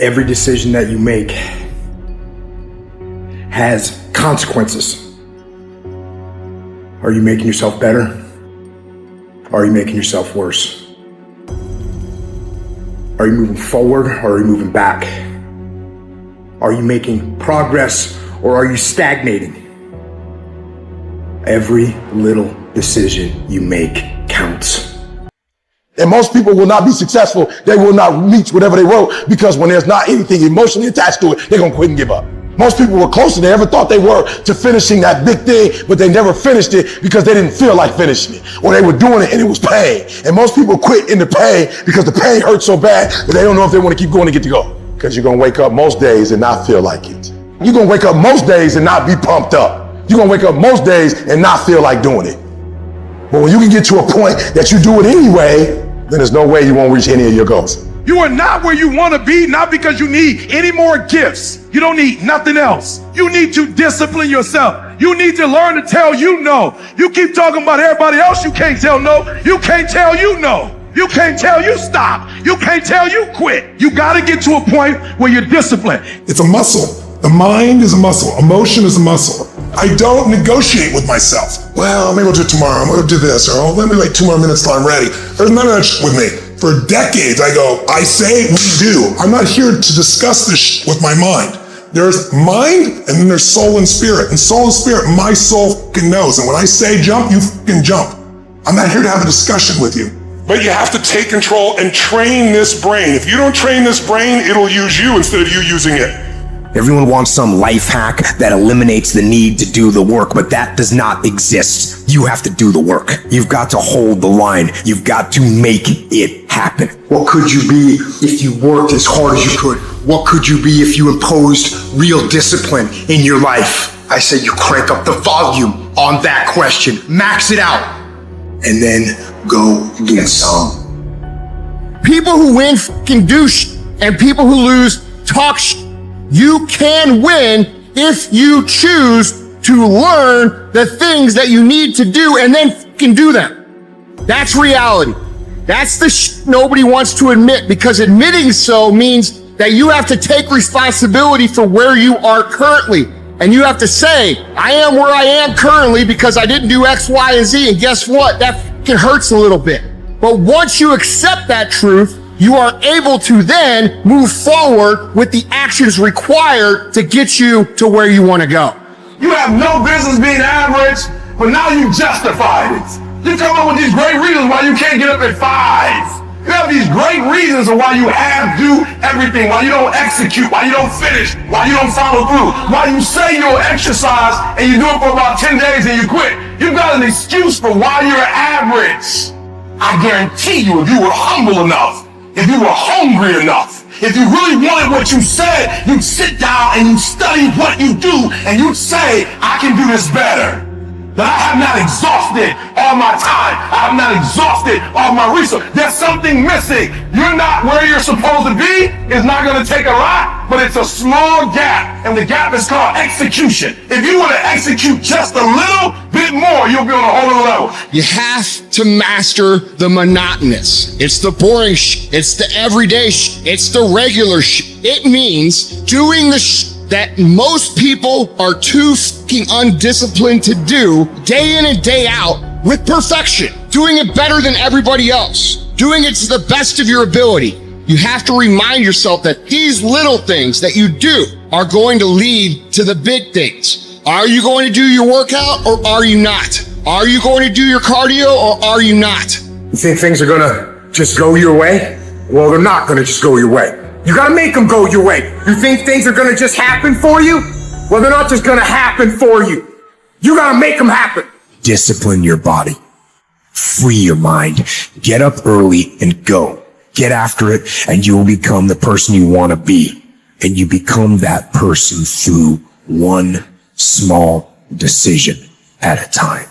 Every decision that you make has consequences. Are you making yourself better? Or are you making yourself worse? Are you moving forward or are you moving back? Are you making progress or are you stagnating? Every little decision you make counts. And most people will not be successful. They will not reach whatever they wrote because when there's not anything emotionally attached to it, they're going to quit and give up. Most people were closer than they ever thought they were to finishing that big thing, but they never finished it because they didn't feel like finishing it, or they were doing it and it was pain. And most people quit in the pain because the pain hurts so bad that they don't know if they want to keep going to get to go. Because you're going to wake up most days and not feel like it. You're going to wake up most days and not be pumped up. You're going to wake up most days and not feel like doing it. But when you can get to a point that you do it anyway, then there's no way you won't reach any of your goals. You are not where you want to be, not because you need any more gifts. You don't need nothing else. You need to discipline yourself. You need to learn to tell you no. You keep talking about everybody else, you can't tell no. You can't tell you no. You can't tell you stop. You can't tell you quit. You got to get to a point where you're disciplined. It's a muscle. The mind is a muscle. Emotion is a muscle. I don't negotiate with myself. Well, maybe I'll do it tomorrow. I'm going to do this. Or let me wait 2 more minutes till I'm ready. There's none of that shit with me. For decades, I go, I say, we do. I'm not here to discuss this shit with my mind. There's mind, and then there's soul and spirit. And soul and spirit, my soul fucking knows. And when I say jump, you fucking jump. I'm not here to have a discussion with you. But you have to take control and train this brain. If you don't train this brain, it'll use you instead of you using it. Everyone wants some life hack that eliminates the need to do the work, but that does not exist. You have to do the work. You've got to hold the line. You've got to make it happen. What could you be if you worked as hard as you could? What could you be if you imposed real discipline in your life? I say you crank up the volume on that question, max it out, and then go get some. People who win can do and people who lose talk You can win if you choose to learn the things that you need to do and then can do them. That's reality. That's the nobody wants to admit, because admitting so means that you have to take responsibility for where you are currently. And you have to say, I am where I am currently because I didn't do X, Y, and Z. And guess what? That hurts a little bit. But once you accept that truth, you are able to then move forward with the actions required to get you to where you want to go. You have no business being average, but now you justified it. You come up with these great reasons why you can't get up at 5. You have these great reasons of why you have to do everything, why you don't execute, why you don't finish, why you don't follow through, why you say you'll exercise and you do it for about 10 days and you quit. You've got an excuse for why you're average. I guarantee you, if you were humble enough, if you were hungry enough, if you really wanted what you said, you'd sit down and you'd study what you do and you'd say, I can do this better. That I have not exhausted all my time. I have not exhausted all my resources. There's something missing. You're not where you're supposed to be. It's not going to take a lot, but it's a small gap. And the gap is called execution. If you were to execute just a little bit more, you'll be on a whole other level. You have to master the monotonous. It's the boring It's the everyday It's the regular It means doing the that most people are too fucking undisciplined to do day in and day out with perfection. Doing it better than everybody else. Doing it to the best of your ability. You have to remind yourself that these little things that you do are going to lead to the big things. Are you going to do your workout or are you not? Are you going to do your cardio or are you not? You think things are gonna just go your way? Well, they're not gonna just go your way. You gotta make them go your way. You think things are gonna just happen for you? Well, they're not just gonna happen for you. You gotta make them happen. Discipline your body. Free your mind. Get up early and go. Get after it, and you will become the person you want to be. And you become that person through one small decision at a time.